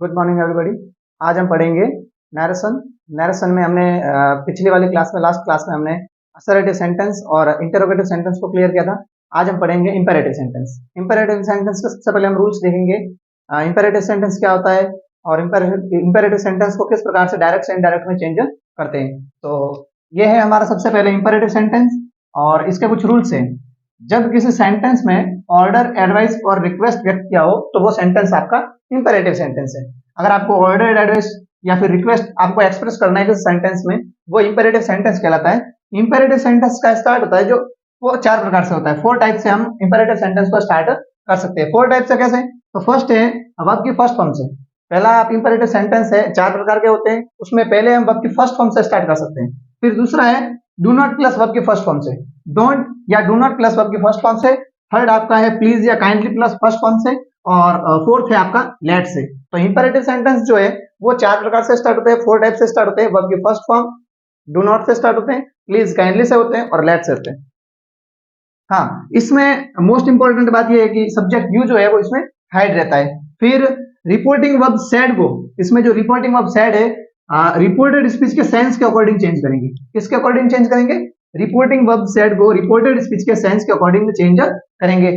Good morning everybody. आज हम पढ़ेंगे नैरेशन। नैरेशन में हमने पिछली वाली क्लास में, लास्ट क्लास में हमने असर्टिव सेंटेंस और इंटरोगेटिव सेंटेंस को क्लियर किया था। आज हम पढ़ेंगे इंपेरेटिव सेंटेंस। इंपेरेटिव सेंटेंस के सबसे पहले हम रूल्स देखेंगे। इंपेरेटिव सेंटेंस क्या होता है और इंपेरेटिव सेंटेंस को किस प्रकार से डायरेक्ट से इनडायरेक्ट में चेंज करते हैं। तो ये है हमारा सबसे पहले इंपेरेटिव सेंटेंस और इसके कुछ रूल्स हैं। जब किसी सेंटेंस में ऑर्डर, एडवाइस और रिक्वेस्ट व्यक्त किया हो तो वो सेंटेंस आपका इंपेरेटिव सेंटेंस है। अगर आपको ऑर्डर, एडवाइस या फिर रिक्वेस्ट आपको एक्सप्रेस करना है किसी सेंटेंस में, वो इंपेरेटिव सेंटेंस कहलाता है। इंपेरेटिव सेंटेंस का स्टार्ट होता है जो वो 4 प्रकार से होता है। 4 टाइप से हम इंपेरेटिव सेंटेंस को स्टार्ट कर सकते हैं। 4 टाइप से कैसे? तो फर्स्ट है वर्ब की फर्स्ट फॉर्म से। पहला आप इंपेरेटिव सेंटेंस है, 4 प्रकार के होते हैं, उसमें पहले हम वर्ब की फर्स्ट फॉर्म से स्टार्ट कर सकते हैं। फिर दूसरा है डू नॉट प्लस वर्ब की फर्स्ट फॉर्म से, डोंट या डू नॉट प्लस वर्ब की फर्स्ट फॉर्म से। थर्ड आपका है प्लीज या काइंडली प्लस फर्स्ट फॉर्म से और फोर्थ है आपका लेट से। तो इंपेरेटिव सेंटेंस जो है वो 4 प्रकार से स्टार्ट होते हैं, 4 टाइप से स्टार्ट होते हैं। वर्ब की फर्स्ट फॉर्म, डू नॉट से स्टार्ट होते हैं, प्लीज काइंडली से होते हैं और लेट से होते हैं। हाँ, इसमें मोस्ट इंपॉर्टेंट बात यह है कि सब्जेक्ट यू जो है वो इसमें हाइड रहता है। फिर रिपोर्टिंग वर्ब सैड को, इसमें जो रिपोर्टिंग वर्ब सैड है रिपोर्टेड स्पीच के सेंस के अकॉर्डिंग चेंज करेंगे। किसके अकॉर्डिंग चेंज करेंगे? रिपोर्टिंग वर्ब सैड को रिपोर्टेड स्पीच के सेंस के अकॉर्डिंग चेंज करेंगे।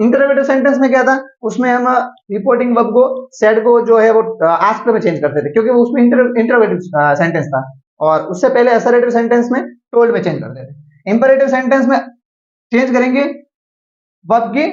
इंटरोगेटिव सेंटेंस में क्या था, उसमें हम रिपोर्टिंग वर्ब को सैड को जो है वो आस्क्ड में चेंज करते थे क्योंकि वो उसमें इंटरोगेटिव सेंटेंस था, और उससे पहले असर्टिव सेंटेंस में टोल्ड में चेंज करते थे। इंपेरेटिव सेंटेंस में चेंज करेंगे वर्ब की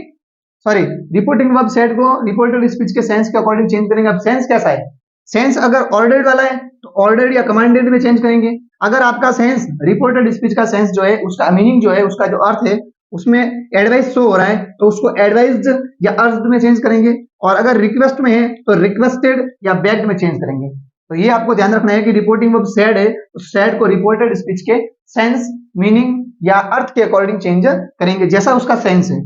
रिपोर्टिंग वर्ब सेट को रिपोर्टेड स्पीच के सेंस के अकॉर्डिंग चेंज करेंगे। अब सेंस कैसा है? सेंस अगर ऑर्डर्ड वाला है तो ऑर्डर्ड या कमांडेड में चेंज करेंगे। अगर आपका सेंस रिपोर्टेड स्पीच का सेंस जो है, उसका मीनिंग जो है, उसका जो अर्थ है, उसमें एडवाइस शो हो रहा है तो उसको एडवाइज्ड या अर्ज्ड में चेंज करेंगे। और अगर रिक्वेस्ट में है तो रिक्वेस्टेड या बेग्ड में चेंज करेंगे। तो ये आपको ध्यान रखना है कि रिपोर्टिंग वर्ब सैड है तो सैड को रिपोर्टेड स्पीच के सेंस, मीनिंग या अर्थ के अकॉर्डिंग चेंज करेंगे जैसा उसका सेंस है।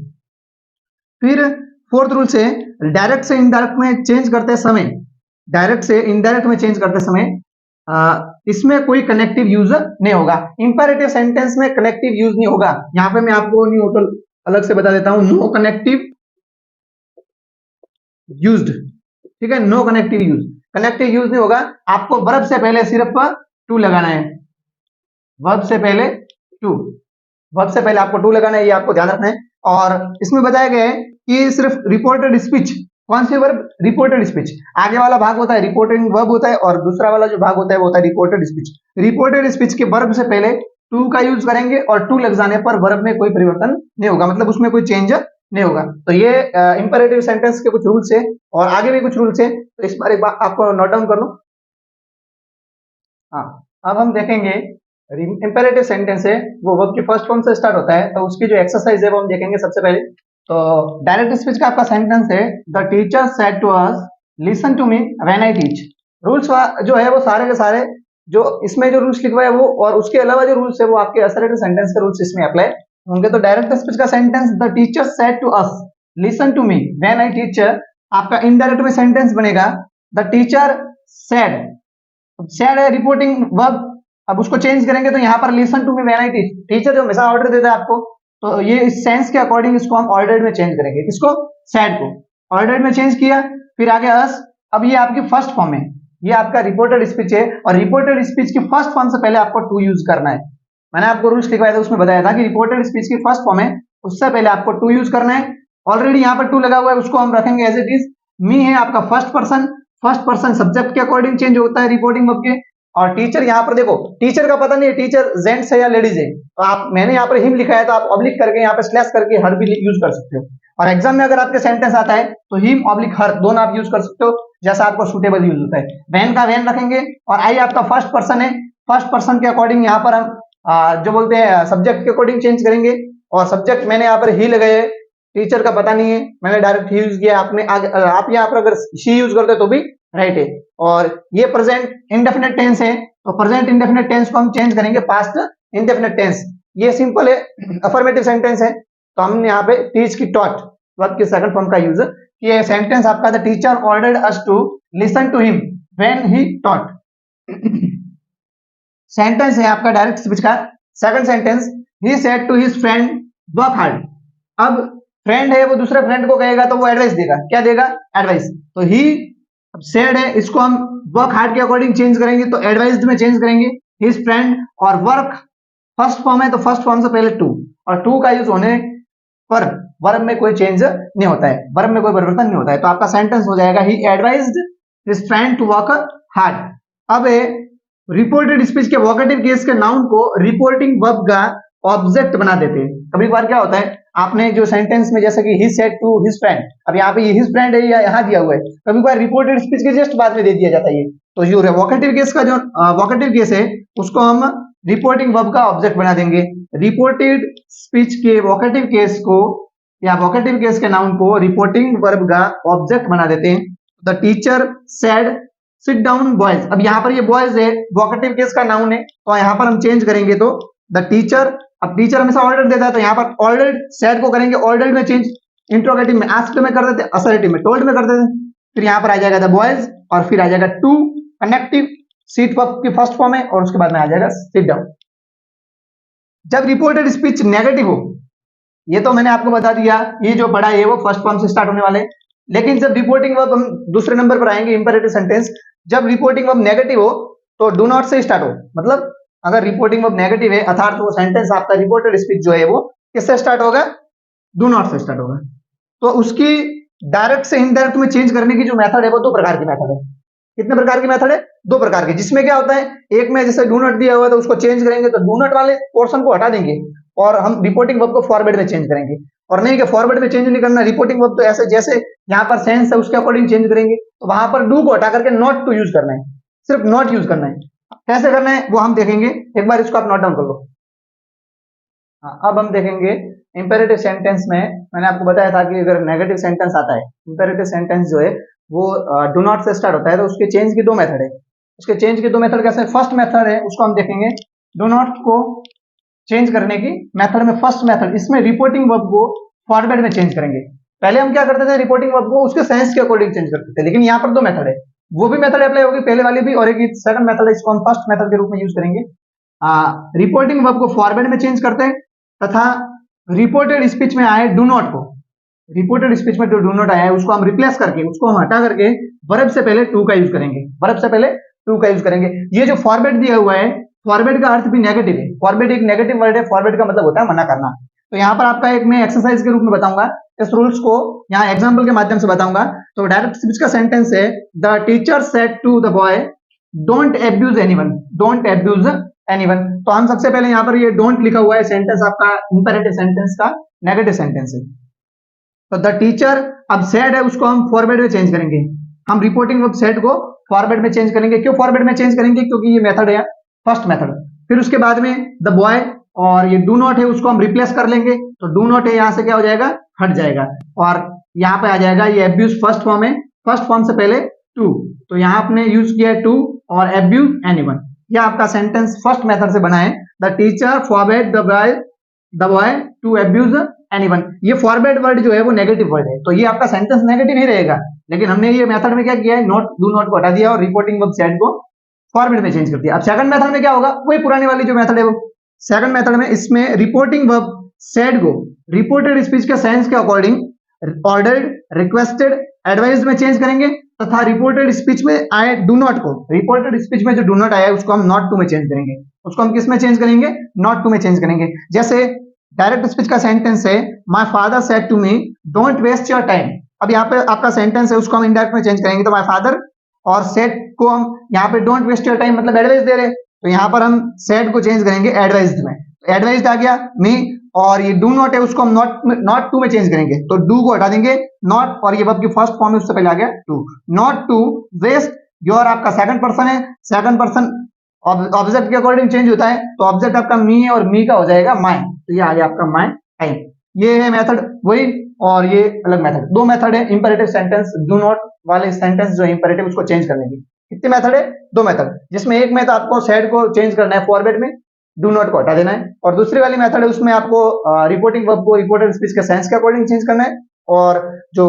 फिर फोर्थ रूल से डायरेक्ट से इनडायरेक्ट में चेंज करते समय, डायरेक्ट से इनडायरेक्ट में चेंज करते समय इसमें कोई कनेक्टिव यूज नहीं होगा। इंपेरेटिव सेंटेंस में कनेक्टिव यूज नहीं होगा। यहां पे मैं आपको न्यू होटल अलग से बता देता हूं, नो कनेक्टिव यूज्ड। ठीक है, no connective use, connective use नहीं होगा। आपको वर्ब से पहले सिर्फ टू लगाना है। वर्ब से पहले टू, वर्ब से पहले आपको टू लगाना है, ये आपको ध्यान रखना है। और इसमें बताया गया है कि सिर्फ रिपोर्टेड स्पीच, कौन सी वर्ब? Reported speech. आगे वाला भाग होता है रिपोर्टिंग वर्ब होता है और दूसरा वाला जो भाग होता है वो होता है रिपोर्टेड स्पीच। रिपोर्टेड स्पीच के वर्ब से पहले टू का यूज करेंगे और टू लग जाने पर वर्ब में कोई परिवर्तन नहीं होगा, मतलब उसमें कोई चेंज नहीं होगा। तो ये इंपेरेटिव सेंटेंस के कुछ रूल्स है और आगे भी कुछ रूल्स है, तो इस बार एक बार आपको नोट डाउन कर लो। हाँ, अब हम देखेंगे इंपेरेटिव सेंटेंस है वो वर्ब की फर्स्ट फॉर्म से स्टार्ट होता है, तो उसकी जो एक्सरसाइज है वो हम देखेंगे सबसे पहले। तो डायरेक्ट स्पीच का आपका सेंटेंस है the teacher said to us listen to me when I teach. Rules जो है वो सारे के सारे जो इसमें जो रूल्स लिखवाए वो और उसके अलावा जो रूल्स है वो आपके असर्टिव सेंटेंस के रूल्स इसमें अप्लाई होंगे। तो डायरेक्ट स्पीच का sentence the teacher said to us listen to me when I teach, आपका इनडायरेक्ट में सेंटेंस बनेगा द टीचर सेड। सेड है रिपोर्टिंग वर्ब, अब उसको चेंज करेंगे तो यहाँ पर listen to me when I teach. Teacher जो हमेशा ऑर्डर देता है आपको, तो ये इस सेंस के अकॉर्डिंग इसको हम ऑर्डर्ड में चेंज करेंगे। किसको? सैड को ऑर्डर्ड में चेंज किया। फिर आगे अस, अब ये आपकी फर्स्ट फॉर्म है, ये आपका रिपोर्टेड स्पीच है और रिपोर्टेड स्पीच की फर्स्ट फॉर्म से पहले आपको टू यूज करना है। मैंने आपको रूल्स लिखवाया था, उसमें बताया था कि रिपोर्टेड स्पीच की फर्स्ट फॉर्म है, उससे पहले आपको टू यूज करना है। ऑलरेडी यहाँ पर टू लगा हुआ है, उसको हम रखेंगे एज इट इज। मी है आपका first person, first person subject के अकॉर्डिंग चेंज होता है रिपोर्टिंग वर्ब के। और टीचर यहाँ पर देखो, टीचर का पता नहीं है टीचर जेंट्स है या लेडीज है, तो आप, मैंने यहाँ पर हिम लिखा है तो आप ऑब्लिक करके यहाँ पे स्लैश करके हर भी यूज कर सकते हो। और एग्जाम में अगर आपके सेंटेंस आता है तो हिम ऑब्लिक हर दोनों आप यूज कर सकते हो, जैसा आपको सुटेबल यूज होता है। वैन का वैन रखेंगे और आई आपका फर्स्ट पर्सन है, फर्स्ट पर्सन के अकॉर्डिंग यहाँ पर हम जो बोलते हैं सब्जेक्ट के अकॉर्डिंग चेंज करेंगे। और सब्जेक्ट मैंने यहाँ पर ही लगाए, टीचर का पता नहीं है, मैंने डायरेक्ट ही यूज किया। आपने आप यहाँ पर अगर शी यूज करते तो भी राइट है। और ये प्रेजेंट इंडेफिनिट टेंस है, तो प्रेजेंट इंडेफिनिट टेंस को हम चेंज करेंगे पास्ट इंडेफिनिट टेंस। ये सिंपल है, अफर्मेटिव सेंटेंस है, तो हमने यहाँ पे टीच की टॉट वर्ब की सेकंड फॉर्म का यूज किया। सेंटेंस आपका the teacher ordered us to listen to him when he taught. Sentence है आपका डायरेक्ट स्पीच का second sentence, he said to his friend work hard. अब फ्रेंड है वो दूसरे फ्रेंड को कहेगा तो वो एडवाइस देगा, क्या देगा? एडवाइस। तो ही अब सेड है, इसको हम वर्क हार्ड के अकॉर्डिंग चेंज करेंगे, तो एडवाइज्ड में चेंज करेंगे हिज फ्रेंड। और वर्क फर्स्ट फॉर्म है तो फर्स्ट फॉर्म से पहले टू, और टू का यूज होने पर वर्ब में कोई चेंज नहीं होता है, वर्ब में कोई परिवर्तन नहीं होता है, तो आपका सेंटेंस हो जाएगा he advised his friend to work hard. अब रिपोर्टेड स्पीच के वोकेटिव केस के नाउन को रिपोर्टिंग वर्ब का ऑब्जेक्ट बना देते हैं। कभी बार क्या होता है, आपने जो सेंटेंस में जैसे कि he said to his friend, अब यहाँ पे हिज फ्रेंड है या यहाँ दिया हुआ है, कभी बार रिपोर्टेड स्पीच के जस्ट बाद में दे दिया जाता है। तो जो वोकेटिव केस का जो वोकेटिव केस है उसको हम रिपोर्टिंग वर्ब का ऑब्जेक्ट बना देंगे। रिपोर्टेड स्पीच के वोकेटिव केस को या वोकेटिव केस के नाउन को रिपोर्टिंग वर्ब का ऑब्जेक्ट बना देते हैं। The teacher said sit down boys, अब यहाँ पर ये बॉयज है, वोकेटिव केस का नाउन है, तो यहाँ पर हम चेंज करेंगे तो द टीचर, अब टीचर हमेशा ऑर्डर देता है तो यहाँ पर ऑर्डर सेड को करेंगे ऑर्डर में चेंज, इंट्रोगेटिव में आस्क्ड में कर देते, असर्टिव में टोल्ड में कर देते, फिर यहाँ पर आ जाएगा द बॉयज और फिर आ जाएगा टू, कनेक्टिव सीट वर्ब की फर्स्ट फॉर्म है और उसके बाद में आ जाएगा सिट डाउन। जब रिपोर्टेड स्पीच नेगेटिव हो, ये तो मैंने आपको बता दिया, ये जो पढ़ा है वो फर्स्ट फॉर्म से स्टार्ट होने वाले, लेकिन जब रिपोर्टिंग वर्ब हम दूसरे नंबर पर आएंगे इंपेरेटिव सेंटेंस, जब रिपोर्टिंग वर्ब नेगेटिव हो तो डू नॉट से स्टार्ट हो, मतलब अगर रिपोर्टिंग वर्ब नेगेटिव है अर्थात वो सेंटेंस आपका रिपोर्टेड स्पीच जो है वो किससे स्टार्ट होगा, डू नॉट से स्टार्ट होगा। तो उसकी डायरेक्ट से इनडायरेक्ट में चेंज करने की जो मेथड है वो दो प्रकार की मेथड है। कितने प्रकार की मेथड है, दो प्रकार की, जिसमें क्या होता है, एक में जैसे डू नॉट दिया हुआ है तो उसको चेंज करेंगे तो डू नॉट वाले पोर्शन को हटा देंगे और हम रिपोर्टिंग वर्ब को फॉरवर्ड में चेंज करेंगे, और नहीं कि फॉरवर्ड में चेंज नहीं करना, रिपोर्टिंग वर्ब तो ऐसे जैसे यहाँ पर सेंस है उसके अकॉर्डिंग चेंज करेंगे, तो वहां पर डू को हटा करके नॉट टू यूज करना है, सिर्फ नॉट यूज करना है। कैसे करना है वो हम देखेंगे, एक बार इसको आप नोट डाउन कर लो। अब हम देखेंगे इंपेरेटिव सेंटेंस में, मैंने आपको बताया था कि अगर नेगेटिव सेंटेंस आता है, इंपेरेटिव सेंटेंस जो है वो डू नॉट से स्टार्ट होता है, तो उसके चेंज की दो मेथड है। उसके चेंज की दो मेथड कैसे, फर्स्ट मेथड है उसको हम देखेंगे, डू नॉट को चेंज करने की मेथड में फर्स्ट मेथड, इसमें रिपोर्टिंग वर्ब को फॉरवर्ड में चेंज करेंगे। पहले हम क्या करते थे, रिपोर्टिंग वर्ब को उसके सेंस के अकॉर्डिंग चेंज करते थे, लेकिन यहाँ पर दो मेथड है, वो भी मेथड अप्लाई होगी पहले वाली भी, और एक सेकंड मेथड है, इसको हम फर्स्ट मेथड के रूप में यूज करेंगे। रिपोर्टिंग वर्ब को फॉरवर्ड में चेंज करते हैं तथा रिपोर्टेड स्पीच में आए डू नॉट को, रिपोर्टेड स्पीच में जो डू नॉट आया है उसको हम रिप्लेस करके, उसको हम हटा करके वर्ब से पहले टू का यूज करेंगे, वर्ब से पहले टू का यूज करेंगे। ये जो फॉरवर्ड दिया हुआ है, फॉरवर्ड का अर्थ भी नेगेटिव है, फॉरवर्ड एक नेगेटिव वर्ड है, फॉरवर्ड का मतलब होता है मना करना। तो यहाँ पर आपका एक मैं एक्सरसाइज के रूप में बताऊंगा, इस रूल्स को यहाँ एग्जांपल के माध्यम से बताऊंगा। तो डायरेक्ट स्पीच का सेंटेंस है, the teacher said to the boy don't abuse anyone, don't abuse anyone. तो हम सबसे पहले यहाँ पर ये डोंट लिखा हुआ है, सेंटेंस आपका इंपेरेटिव सेंटेंस का नेगेटिव सेंटेंस है। तो द टीचर, अब सेड है उसको हम फॉरवर्ड में चेंज करेंगे, हम रिपोर्टिंग वर्ब सेड को फॉरवर्ड में चेंज करेंगे। क्यों फॉरवर्ड में चेंज करेंगे, क्योंकि ये मेथड है फर्स्ट मेथड। फिर उसके बाद में द बॉय और ये डू नॉट है उसको हम रिप्लेस कर लेंगे, तो डू नॉट है यहाँ से क्या हो जाएगा, हट जाएगा, और यहाँ पे आ जाएगा ये एब्यूज फर्स्ट फॉर्म है, फर्स्ट फॉर्म से पहले टू, तो यहाँ आपने यूज किया है टू और एब्यूज एनीवन। यह आपका सेंटेंस फर्स्ट मेथड से बना है, the teacher forward the boy to abuse anyone. ये फॉरवर्ड वर्ड जो है वो नेगेटिव वर्ड है, तो ये आपका सेंटेंस नेगेटिव ही रहेगा, लेकिन हमने ये मेथड में क्या किया है, नॉट डू नॉट को हटा दिया और रिपोर्टिंग वर्ब सेड को फॉरवर्ड में चेंज कर दिया। अब सेकंड मेथड में क्या होगा, वही पुरानी वाली जो मेथड है वो सेकंड मेथड में, इसमें रिपोर्टिंग वर्ब सेड को रिपोर्टेड स्पीच के सेंस के अकॉर्डिंग ऑर्डर्ड, रिक्वेस्टेड, एडवाइज्ड में चेंज करेंगे तथा रिपोर्टेड स्पीच में आए डू नॉट को, रिपोर्टेड स्पीच में जो डू नॉट आया है उसको हम नॉट टू में चेंज करेंगे, उसको हम किस में चेंज करेंगे, नॉट टू में चेंज करेंगे। जैसे डायरेक्ट स्पीच का सेंटेंस है, my father said to me don't waste your time. अब यहाँ पे आपका सेंटेंस है उसको हम इनडायरेक्ट में चेंज करेंगे, तो माय फादर और सेड को हम यहाँ पे डोंट वेस्ट योर टाइम मतलब एडवाइस दे रहे हैं, तो यहाँ पर हम सेड को चेंज करेंगे एडवाइज्ड में, एडवाइज्ड आ गया मी, और ये डू नॉट है उसको हम नॉट टू में चेंज करेंगे, तो डू को हटा देंगे, नॉट और ये वर्ब की फर्स्ट फॉर्म है उससे पहले आ गया to, not to waste your आपका सेकंड पर्सन है, सेकंड पर्सन ऑब्जेक्ट के अकॉर्डिंग चेंज होता है, तो ऑब्जेक्ट आपका मी है और मी का हो जाएगा माई, तो ये आ गया आपका माई टाइम। ये है मेथड वही, और ये अलग मेथड, दो मेथड है इंपेरेटिव सेंटेंस, डू नॉट वाले सेंटेंस जो इंपेरेटिव उसको चेंज करने की। कितने मेथड है, दो मेथड, जिसमें एक मेथड आपको सेड को चेंज करना है फॉरवर्ड में, डू नॉट को हटा देना है, और दूसरी वाली मेथड है उसमें आपको रिपोर्टिंग वर्ब को रिपोर्टेड स्पीच के सेंस के अकॉर्डिंग चेंज करना है, और जो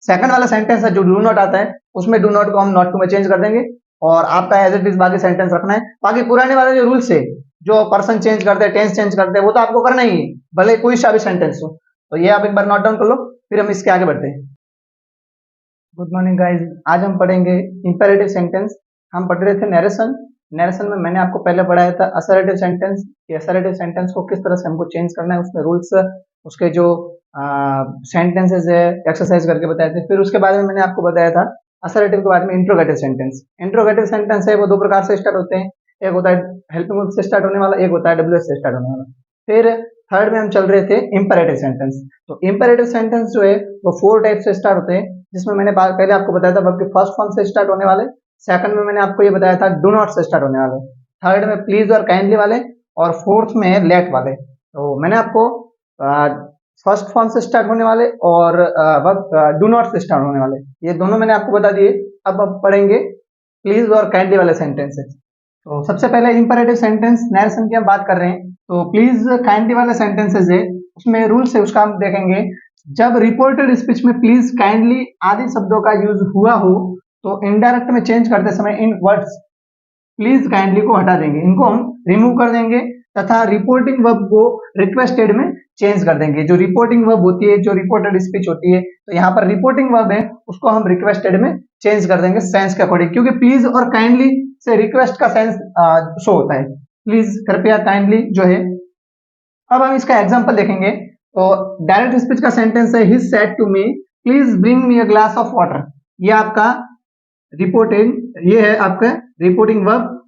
सेकंड वाला सेंटेंस है जो डू नॉट आता है उसमें डू नॉट को हम नॉट टू में चेंज कर देंगे, और आपका एज इट इज बाकी सेंटेंस रखना है। बाकी पुराने वाले जो रूल्स है, जो पर्सन चेंज करते हैं, टेंस चेंज करते हैं, वो तो आपको करना ही है, भले कोई सा भी सेंटेंस हो। तो ये आप एक बार नोट डाउन कर लो, फिर हम इसके आगे बढ़ते हैं। Good morning guys. आज हम पढ़ेंगे इंपेरेटिव सेंटेंस। हम पढ़ रहे थे नरेशन। नरेशन में मैंने आपको पहले पढ़ाया था असर्टिव सेंटेंस। ये असर्टिव सेंटेंस को किस तरह से हमको चेंज करना है, उसमें रूल्स, उसके जो सेंटेंसेस है एक्सरसाइज करके बताए थे। फिर उसके बाद में मैंने आपको बताया था असर्टिव के बाद में इंट्रोगेटिव सेंटेंस। इंट्रोगेटिव सेंटेंस है वो दो प्रकार से स्टार्ट होते हैं, एक होता है हेल्पिंग वर्ब से स्टार्ट होने वाला, एक होता है डब्ल्यूएस से स्टार्ट होने वाला। फिर थर्ड में हम चल रहे थे इंपेरेटिव सेंटेंस। तो इंपेरेटिव सेंटेंस जो है वो 4 टाइप से स्टार्ट होते हैं, जिसमें मैंने पहले आपको बताया था वर्ब के फर्स्ट फॉर्म से स्टार्ट होने वाले, सेकंड में मैंने आपको ये बताया था डू नॉट से स्टार्ट होने वाले, थर्ड में प्लीज और काइंडली वाले, और फोर्थ में लेट वाले। तो मैंने आपको फर्स्ट फॉर्म से स्टार्ट होने वाले और वर्ब डू नॉट से स्टार्ट होने वाले ये दोनों मैंने आपको बता दिए। अब पढ़ेंगे प्लीज और काइंडली वाले सेंटेंसेस। तो सबसे पहले इंपेरेटिव सेंटेंस नरेशन की हम बात कर रहे हैं। तो प्लीज काइंडली वाले सेंटेंसेस है, उसमें रूल्स है, उसका हम देखेंगे। जब रिपोर्टेड स्पीच में प्लीज काइंडली आदि शब्दों का यूज हुआ हो तो इनडायरेक्ट में चेंज करते समय इन वर्ड्स प्लीज काइंडली को हटा देंगे, इनको हम रिमूव कर देंगे तथा रिपोर्टिंग वर्ब को रिक्वेस्टेड में चेंज कर देंगे। जो रिपोर्टिंग वर्ब होती है, जो रिपोर्टेड स्पीच होती है, तो यहाँ पर रिपोर्टिंग वर्ब है उसको हम रिक्वेस्टेड में चेंज कर देंगे सेंस के अकॉर्डिंग, क्योंकि प्लीज और काइंडली से रिक्वेस्ट का सेंस शो होता है। प्लीज, कृपया, काइंडली जो है। अब हम इसका एग्जांपल देखेंगे। तो डायरेक्ट स्पीच का सेंटेंस है he said to me please bring me a glass of water. ये आपका रिपोर्टिंग, ये है आपका रिपोर्टिंग वर्ब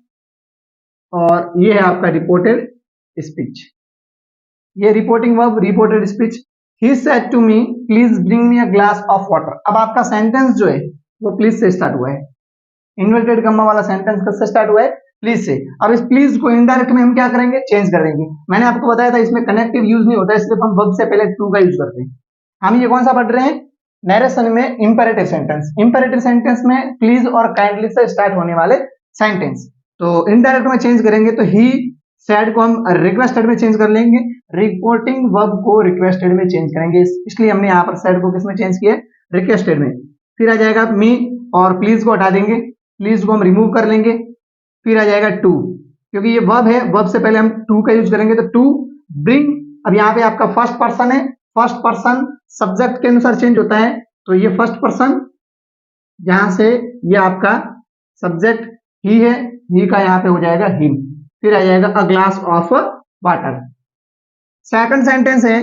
और ये है आपका रिपोर्टेड स्पीच। ये reporting verb, reported speech. He said to me please bring me a glass of water. अब आपका सेंटेंस जो है वो प्लीज से स्टार्ट हुआ है। इन्वर्टेड कम्मा वाला सेंटेंस किससे स्टार्ट हुआ है? प्लीज से। अब इस प्लीज को इनडायरेक्ट में हम क्या करेंगे? चेंज कर देंगे। मैंने आपको बताया था इसमें कनेक्टिव यूज नहीं होता है, सिर्फ हम वर्ब से पहले टू का यूज करते हैं। हम ये कौन सा पढ़ रहे हैं? नरेशन में इंपेरेटिव सेंटेंस। इंपेरेटिव सेंटेंस में प्लीज और काइंडली से स्टार्ट होने वाले सेंटेंस। तो इनडायरेक्ट में चेंज करेंगे तो ही सैड को हम रिक्वेस्टेड में चेंज कर लेंगे, रिपोर्टिंग वर्ब को रिक्वेस्टेड में चेंज करेंगे, इसलिए हमने यहाँ पर सैड को किसमें चेंज किया? रिक्वेस्टेड में। फिर आ जाएगा मी और प्लीज को हटा देंगे, प्लीज को हम रिमूव कर लेंगे। फिर आ जाएगा टू, क्योंकि ये वर्ब है, वर्ब से पहले हम टू का यूज करेंगे, तो टू ब्रिंग। अब यहाँ पे आपका फर्स्ट पर्सन है, फर्स्ट पर्सन सब्जेक्ट के अनुसार चेंज होता है, तो ये फर्स्ट पर्सन, यहां से ये आपका सब्जेक्ट ही है, ही का यहाँ पे हो जाएगा हिम। फिर आ जाएगा a glass of water. Second sentence है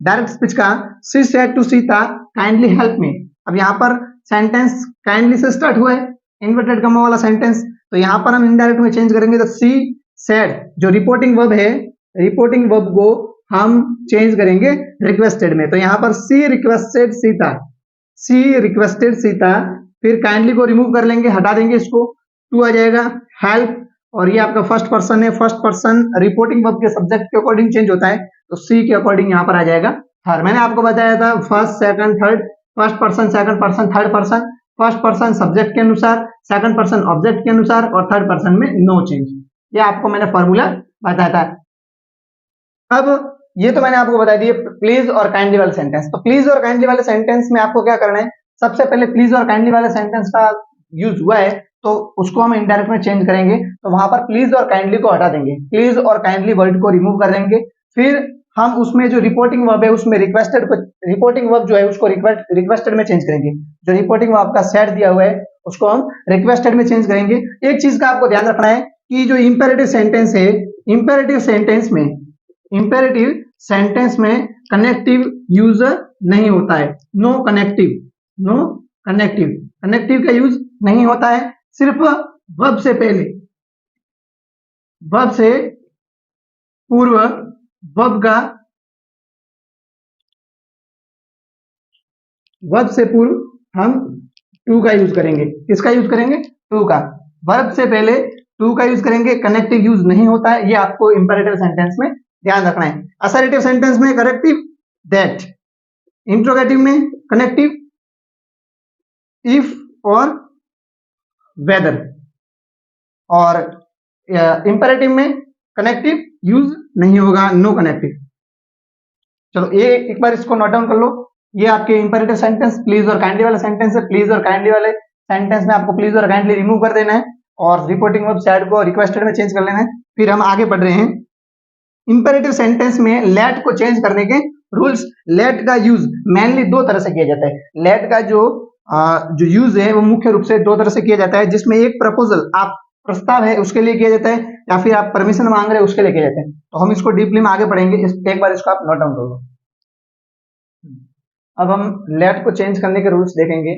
डायरेक्ट स्पीच का, she said to Sita kindly help me. अब यहाँ पर सेंटेंस काइंडली से स्टार्ट हुआ है, इन्वर्टेड कॉमा वाला सेंटेंस, तो यहाँ पर हम इनडायरेक्ट में चेंज करेंगे, तो सी सेड जो रिपोर्टिंग वर्ब है, रिपोर्टिंग वर्ब को हम चेंज करेंगे रिक्वेस्टेड में। तो यहाँ पर सी रिक्वेस्टेड सीता, सी रिक्वेस्टेड सीता। फिर काइंडली को रिमूव कर लेंगे, हटा देंगे इसको। टू आ जाएगा हेल्प, और ये आपका फर्स्ट पर्सन है, फर्स्ट पर्सन रिपोर्टिंग वर्ब के सब्जेक्ट के अकॉर्डिंग चेंज होता है, तो सी के अकॉर्डिंग यहाँ पर आ जाएगा थर्ड। मैंने आपको बताया था first, second, third, first person, second person, third person. First person subject के अनुसार, सेकंड पर्सन ऑब्जेक्ट के अनुसार, और थर्ड पर्सन में नो चेंज। ये आपको मैंने फॉर्मूला बताया था। अब ये तो मैंने आपको बता दिए प्लीज और काइंडली वाले सेंटेंस। तो प्लीज और काइंडली वाले सेंटेंस में आपको क्या करना है? सबसे पहले प्लीज और काइंडली वाले सेंटेंस का यूज हुआ है तो उसको हम इनडायरेक्ट में चेंज करेंगे, तो वहां पर प्लीज और काइंडली को हटा देंगे, प्लीज और काइंडली वर्ड को रिमूव कर देंगे। फिर हम उसमें जो रिपोर्टिंग वर्ब है उसमें रिक्वेस्टेड, रिपोर्टिंग वर्ब जो है उसको रिक्वेस्टेड में चेंज करेंगे। जो रिपोर्टिंग वर्ब का सेट दिया हुआ है उसको हम रिक्वेस्टेड में चेंज करेंगे। एक चीज का आपको ध्यान रखना है कि जो इंपेरेटिव सेंटेंस है, इंपेरेटिव सेंटेंस में कनेक्टिव यूज नहीं होता है। No connective, no connective, connective का यूज नहीं होता है। सिर्फ वर्ब से पहले, वर्ब से पूर्व, वर्ब का, वर्ब से पूर्व हम टू का यूज करेंगे। किसका यूज करेंगे? टू का। वर्ब से पहले टू का यूज करेंगे, कनेक्टिव यूज नहीं होता है, ये आपको इंपेरेटिव सेंटेंस में ध्यान रखना है। असर्टिव सेंटेंस में करेक्टिव दैट, इंट्रोगेटिव में कनेक्टिव इफ और वेदर, और इंपेरेटिव में कनेक्टिव यूज नहीं होगा, नो कनेक्टिव। चलो ये एक बार इसको नोट डाउन कर लो। ये आपके इंपेरेटिव सेंटेंस प्लीज और काइंडली वाले सेंटेंस है। प्लीज और काइंडली वाले सेंटेंस में आपको प्लीज और काइंडली रिमूव कर देना है और रिपोर्टिंग वर्ब सैड को रिक्वेस्टेड में चेंज कर लेना है। फिर हम आगे बढ़ रहे हैं। इंपेरेटिव सेंटेंस में लेट को चेंज करने के रूल्स। लेट का यूज मेनली दो तरह से किया जाता है। लेट का जो जो यूज है वो मुख्य रूप से दो तरह से किया जाता है, जिसमें एक प्रपोजल, आप प्रस्ताव है उसके लिए किया जाता है, या फिर आप परमिशन मांग रहे हैं उसके लिए किया जाता है। तो हम इसको डीपली में आगे पढ़ेंगे, एक बार इसको आप नोट डाउन कर लो। अब हम लेट को चेंज करने के रूल्स देखेंगे।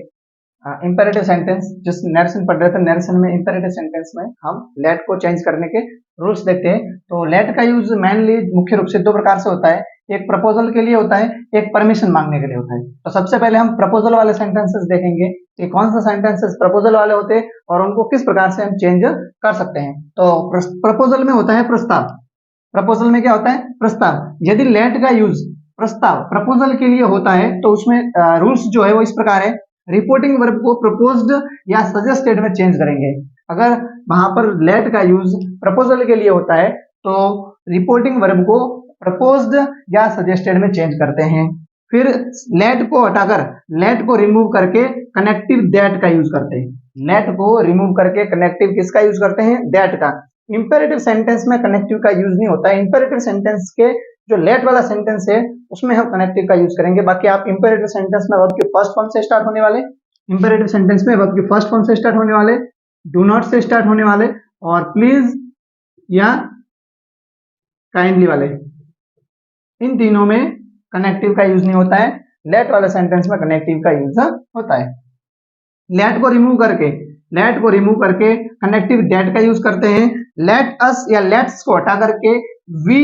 इंपेरेटिव सेंटेंस, जिस नरेशन पढ़ रहे थे, नरेशन में इंपेरेटिव सेंटेंस में हम लेट को चेंज करने के रूल्स देखते हैं। तो लेट का यूज मेनली मुख्य रूप से दो प्रकार से होता है, एक प्रपोजल के लिए होता है, एक परमिशन मांगने के लिए होता है। तो सबसे पहले हम प्रपोजल वाले सेंटेंसेस देखेंगे कि कौन सा सेंटेंसेस प्रपोजल वाले होते हैं और उनको किस प्रकार से हम चेंज कर सकते हैं। तो प्रपोजल में होता है प्रस्ताव। प्रपोजल में क्या होता है? प्रस्ताव। यदि लेट का यूज प्रस्ताव प्रपोजल के लिए होता है तो उसमें रूल्स जो है वो इस प्रकार है। रिपोर्टिंग वर्ब को प्रपोज्ड या सजेस्टेड में चेंज करेंगे। अगर वहां पर लेट का यूज प्रपोजल के लिए होता है तो रिपोर्टिंग वर्ब को प्रपोज्ड या सजेस्टेड में चेंज करते हैं। फिर लेट को हटाकर, लेट को रिमूव करके कनेक्टिव दैट का यूज करते हैं। लेट को रिमूव करके कनेक्टिव किसका यूज करते हैं? दैट का। इंपेरेटिव सेंटेंस में कनेक्टिव का यूज नहीं होता है। इंपेरेटिव सेंटेंस के जो लेट वाला सेंटेंस है उसमें हम कनेक्टिव का यूज करेंगे। बाकी आप इंपेरेटिव सेंटेंस में वर्ब के फर्स्ट फॉर्म से स्टार्ट होने वाले, इंपेरेटिव सेंटेंस में वर्ब के फर्स्ट फॉर्म से स्टार्ट होने वाले, डू नॉट से स्टार्ट होने वाले और प्लीज या काइंडली वाले, इन तीनों में कनेक्टिव का यूज नहीं होता है। लेट वाले सेंटेंस में कनेक्टिव का यूज होता है। लेट को रिमूव करके कनेक्टिव दैट का यूज करते हैं। लेट अस या लेट्स को हटा करके वी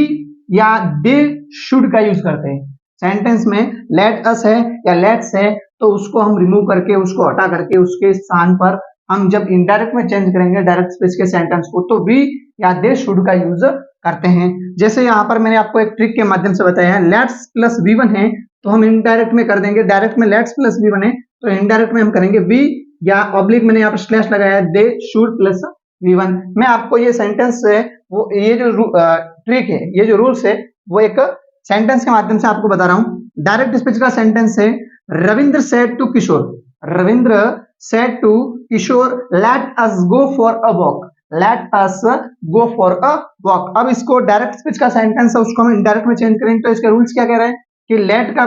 या दे शुड का यूज करते हैं। सेंटेंस में लेट अस है या लेट्स है तो उसको हम रिमूव करके, उसको हटा करके उसके स्थान पर हम जब इनडायरेक्ट में चेंज करेंगे डायरेक्ट स्पीच के सेंटेंस को, तो वी या दे शुड का यूज करते हैं। जैसे यहाँ पर मैंने आपको एक ट्रिक के माध्यम से बताया है, लेट्स प्लस वी1 है तो हम इनडायरेक्ट में कर देंगे, डायरेक्ट में लेट्स प्लस वी1 है तो इनडायरेक्ट में हम करेंगे वी या ऑब्लिक मैंने यहाँ पर स्लैश लगाया है, दे शुड प्लस वी1। मैं आपको ये सेंटेंस है वो, ये जो ट्रिक है, ये जो रूल्स है वो एक सेंटेंस के माध्यम से आपको बता रहा हूं। डायरेक्ट स्पीच का सेंटेंस है, Ravindra said to Kishore, Ravindra said to Kishore let us go for a walk, let us go for a walk. अब इसको डायरेक्ट स्पीच का सेंटेंस है उसको हम इनडायरेक्ट में चेंज करेंगे। तो इसके रूल्स क्या कह रहे हैं कि लेट का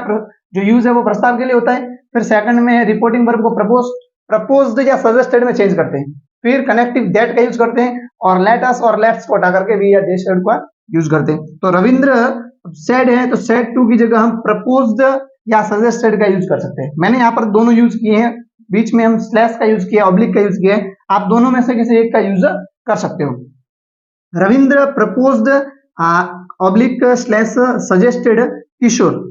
जो यूज है वो प्रस्ताव के लिए होता है। फिर सेकंड में रिपोर्टिंग वर्ब को प्रपोज्ड या सजेस्टेड में चेंज करते हैं। फिर कनेक्टिव दैट का यूज करते हैं और लेट अस और लेट्स को हटा करके वी या दे शुड का यूज करते हैं। तो रविंद्र सेड है तो सेड टू की जगह हम प्रपोज्ड या सजेस्टेड का यूज कर सकते हैं। मैंने यहाँ पर दोनों यूज किए हैं, बीच में हम स्लैश का यूज किया, ऑब्लिक का यूज किया है। आप दोनों में से किसी एक का यूज कर सकते हो। Ravindra proposed oblique slash suggested Kishore.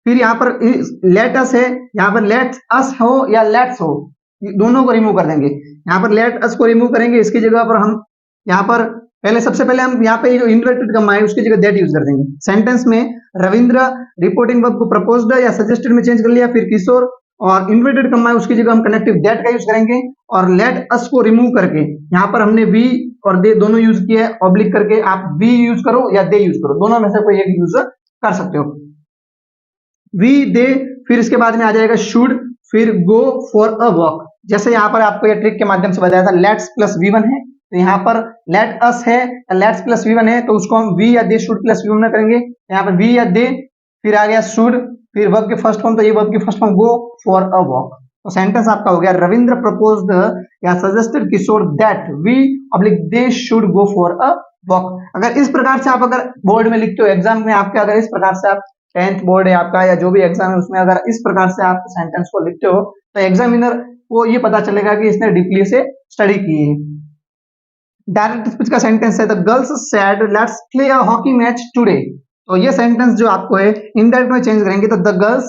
फिर यहाँ पर लेट अस है, यहाँ पर लेट अस हो या लेट्स हो, दोनों को रिमूव कर देंगे। यहाँ पर लेट अस को रिमूव करेंगे, इसकी जगह पर हम यहाँ पर सबसे पहले हम यहाँ पे जो इन्वर्टेड कॉमा है उसकी जगह दैट यूज कर देंगे। सेंटेंस में रविंद्र रिपोर्टिंग वर्ब को प्रपोज्ड या सजेस्टेड में चेंज कर लिया, फिर किशोर और इन्वर्टेड कॉमा है उसकी जगह हम कनेक्टिव दैट का यूज करेंगे और लेट अस को रिमूव करके यहाँ पर हमने वी और दे दोनों यूज किया है। ऑब्लिक करके आप वी यूज करो या दे यूज करो, दोनों में से कोई एक यूज कर सकते हो। वी दे, फिर इसके बाद में आ जाएगा शुड, फिर गो फॉर अ वॉक। जैसे यहाँ पर आपको ये ट्रिक के माध्यम से बताया था, लेट्स प्लस वी1 है तो यहाँ पर लेट अस है, लेट्स प्लस वी1 है तो उसको हम वी या दे शुड प्लस वी1 करेंगे। यहाँ पर वी या दे, फिर आ गया शुड, फिर वर्ब के फर्स्ट फॉर्म, तो ये वर्ब की first form go for a walk. तो सेंटेंस आपका हो गया, रविंद्र प्रपोज्ड या suggested Kishore that we oblique they should go for a walk. अगर इस प्रकार से आप अगर बोर्ड में लिखते हो, एग्जाम में आपके अगर इस प्रकार से आप 10th बोर्ड है आपका या जो भी एग्जाम है उसमें अगर इस प्रकार से आप सेंटेंस को लिखते हो तो एग्जामिनर को ये पता चलेगा कि इसने डीपली से स्टडी की है। डायरेक्ट स्पीच का सेंटेंस है, the girls said let's play a hockey match today. तो ये सेंटेंस जो आपको है इनडायरेक्ट में चेंज करेंगे तो द गर्ल्स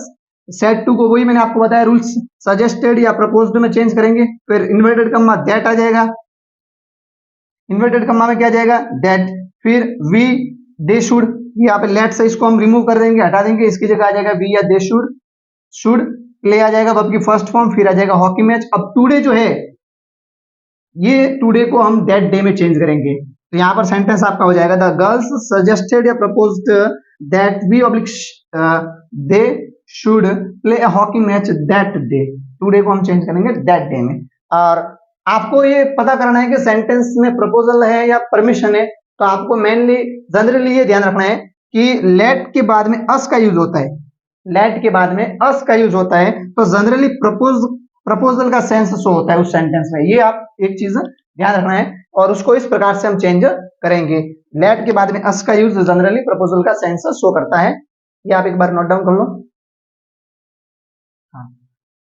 सेड टू को वही मैंने आपको बताया रूल्स, सजेस्टेड या प्रपोज्ड में चेंज करेंगे। फिर इन्वर्टेड कॉमा दैट आ जाएगा, इन्वर्टेड कॉमा में क्या जाएगा दैट, फिर वी दे शुड, यहाँ पे लेट से इसको हम रिमूव कर देंगे, हटा देंगे, इसकी जगह आ जाएगा वी या दे शुड, शुड प्ले आ जाएगा वर्ब की फर्स्ट फॉर्म, फिर आ जाएगा हॉकी मैच। अब टुडे जो है ये टुडे को हम दैट डे में चेंज करेंगे तो यहाँ पर सेंटेंस आपका हो जाएगा, द गर्ल्स सजेस्टेड या proposed that we oblique they should play a hockey match that day. Today को हम चेंज करेंगे दैट डे में। और आपको ये पता करना है कि सेंटेंस में प्रपोजल है या परमिशन है, तो आपको मेनली जनरली ये ध्यान रखना है कि लेट के बाद में अस का यूज होता है। लेट के बाद में अस का यूज होता है तो जनरली प्रपोजल का सेंस शो होता है उस सेंटेंस में। ये आप एक चीज ध्यान रखना है और उसको इस प्रकार से हम चेंज करेंगे। लेट के बाद में अस का यूज जनरली प्रपोजल का सेंस शो करता है। ये आप एक बार नोट डाउन कर लो। हाँ,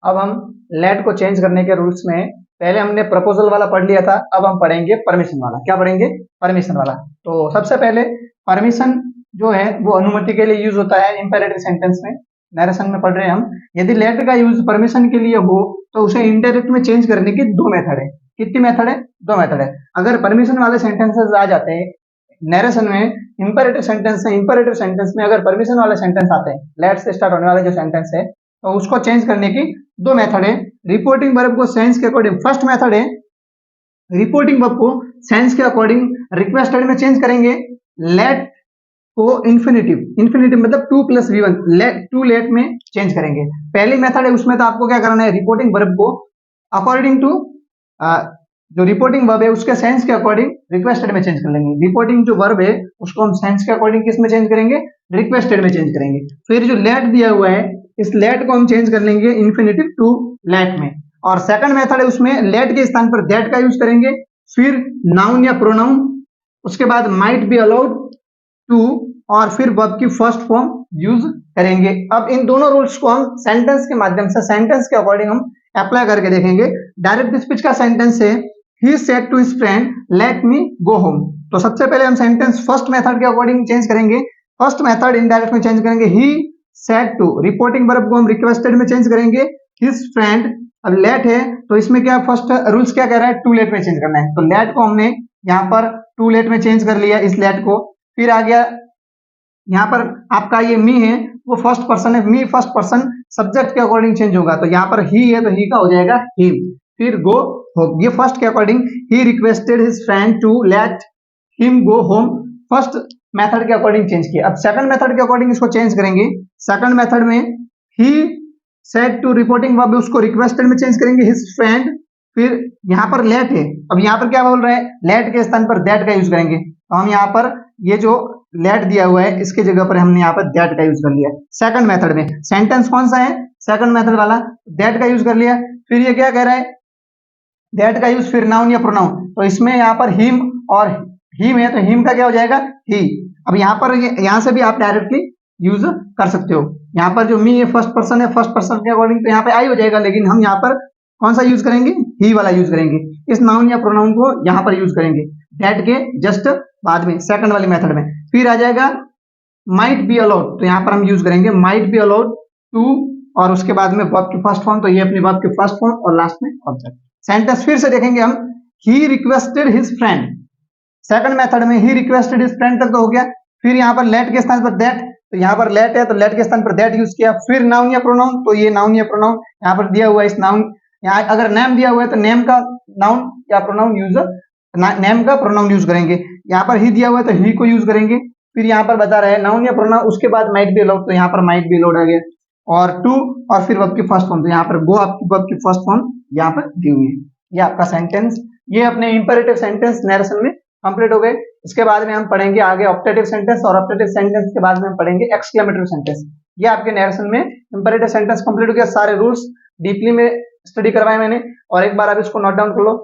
अब हम लेट को चेंज करने के रूल्स में पहले हमने प्रपोजल वाला पढ़ लिया था, अब हम पढ़ेंगे परमिशन वाला। क्या पढ़ेंगे? परमिशन वाला। तो सबसे पहले परमिशन जो है वो अनुमति के लिए यूज होता है इंपेरेटिव सेंटेंस में। नरेशन में पढ़ रहे हैं हम, यदि लेट का यूज परमिशन के लिए हो तो उसे इंडायरेक्ट में चेंज करने की दो मेथड है। कितनी मेथड है? दो मेथड है। अगर परमिशन वाले सेंटेंसेस आ जाते हैं नरेशन में, इंपेरेटिव सेंटेंस है, इंपेरेटिव सेंटेंस में अगर परमिशन वाले सेंटेंस आते हैं, लेट से स्टार्ट होने वाले जो सेंटेंस है, तो उसको चेंज करने की दो मेथड है। रिपोर्टिंग वर्ब को सेंस के अकॉर्डिंग, फर्स्ट मेथड है रिपोर्टिंग वर्ब को सेंस के अकॉर्डिंग रिक्वेस्टेड में चेंज करेंगे। लेट को इन्फिनिटिव, इन्फिनिटिव मतलब 2+V1, टू लेट में चेंज करेंगे। पहली मेथड है उसमें तो आपको क्या करना है, रिपोर्टिंग वर्ब को अकॉर्डिंग टू जो रिपोर्टिंग वर्ब है उसके सेंस के अकॉर्डिंग रिक्वेस्टेड में चेंज कर लेंगे। रिपोर्टिंग जो वर्ब है उसको हम सेंस के अकॉर्डिंग किस में चेंज करेंगे? रिक्वेस्टेड में चेंज करेंगे। फिर जो लेट दिया हुआ है इस लेट को हम चेंज कर लेंगे इन्फिनिटिव टू लेट में। और सेकंड मेथड है उसमें लेट के स्थान पर दैट का यूज करेंगे, फिर नाउन या प्रोनाउन, उसके बाद माइट बी अलाउड टू, और फिर वर्ब की फर्स्ट फॉर्म यूज करेंगे। अब इन दोनों रूल्स को हम सेंटेंस के माध्यम से, सेंटेंस के अकॉर्डिंग हम अप्लाई करके देखेंगे। डायरेक्ट स्पीच का सेंटेंस है he said to his friend let me go home. तो सबसे पहले हम सेंटेंस फर्स्ट मेथड के अकॉर्डिंग चेंज करेंगे। फर्स्ट मेथड इनडायरेक्ट में चेंज करेंगे, he said to. Reporting verb को हम रिक्वेस्टेड में चेंज करेंगे, हिज फ्रेंड। अब लेट है तो इसमें क्या फर्स्ट रूल्स क्या कह रहा है? टू लेट में चेंज करना है। तो लेट को हमने यहाँ पर टू लेट में चेंज कर लिया, इस लेट को। फिर आ गया यहाँ पर आपका ये मी है वो फर्स्ट पर्सन है, मी फर्स्ट पर्सन, सब्जेक्ट के अकॉर्डिंग चेंज होगा। तो यहाँ पर ही है तो ही का हो जाएगा हिम। फिर गो होम, ये फर्स्ट के according he requested his friend to let him go home, first method के अकॉर्डिंग चेंज किया। अब सेकंड मेथड के अकॉर्डिंग इसको चेंज करेंगे। सेकंड मेथड में he said to reporting verb उसको रिक्वेस्टेड में चेंज करेंगे, हिज फ्रेंड। फिर यहाँ पर लेट है, अब यहाँ पर क्या बोल रहे हैं? लेट के स्थान पर दैट का यूज करेंगे। तो हम यहाँ पर ये जो लेट दिया हुआ है इसके जगह पर हमने यहाँ पर दैट का यूज कर लिया। सेकंड मेथड में सेंटेंस कौन सा है? सेकंड मेथड वाला, दैट का यूज कर लिया। फिर ये क्या कह रहा है? दैट का यूज, फिर नाउन या प्रोनाउन। तो इसमें यहाँ पर हिम और हिम है तो हिम का क्या हो जाएगा? ही। अब यहाँ पर यहाँ से भी आप डायरेक्टली यूज कर सकते हो। यहाँ पर जो मी है फर्स्ट पर्सन है, फर्स्ट पर्सन के अकॉर्डिंग तो यहाँ पे आई हो जाएगा, लेकिन हम यहाँ पर कौन सा यूज करेंगे? ही वाला यूज करेंगे। इस नाउन या प्रोनाउन को यहाँ पर यूज करेंगे दैट के जस्ट बाद में, सेकंड वाली मेथड में। फिर आ जाएगा माइट बी अलाउड, तो यहाँ पर हम यूज करेंगे माइट बी अलाउड टू, और उसके बाद में वर्ब की फर्स्ट फॉर्म, तो ये अपनी वर्ब की फर्स्ट फॉर्म, और लास्ट में ऑब्जेक्ट। सेंटेंस फिर से देखेंगे हम, ही requested his friend. Second method में ही रिक्वेस्टेड हिज फ्रेंड तक तो हो गया। फिर यहाँ पर लेट के स्थान पर दैट, तो यहाँ पर लेट है तो लेट के स्थान पर दैट यूज किया। फिर नाउन या प्रोनाउन, तो ये नाउन या प्रोनाउन यहाँ पर दिया हुआ है, इस नाउन, यहाँ अगर नेम दिया हुआ है तो नेम का नाउन या प्रोनाउन यूज, नेम का प्रोनाउन यूज करेंगे। यहाँ पर ही दिया हुआ है तो ही को यूज करेंगे। फिर यहाँ पर बता रहे हैं नाउन या प्रोनाउन, उसके बाद माइट बी अलाउड, तो यहाँ पर माइट बी अलाउड आ गया, और टू, और फिर वर्ब की फर्स्ट फॉर्म, तो यहाँ पर गो आपकी वर्ब की फर्स्ट फॉर्म यहाँ पर दी हुई है। ये आपका सेंटेंस, ये अपने इंपेरेटिव सेंटेंस नरेशन में कंप्लीट हो गए। इसके बाद में हम पढ़ेंगे आगे ऑप्टेटिव सेंटेंस, और ऑप्टेटिव सेंटेंस के बाद में हम पढ़ेंगे एक्सक्लेमेटरी सेंटेंस। ये आपके नरेशन में इंपेरेटिव सेंटेंस कंप्लीट हो गया। सारे रूल्स डीपली में स्टडी करवाए मैंने, और एक बार आप इसको नोट डाउन कर लो।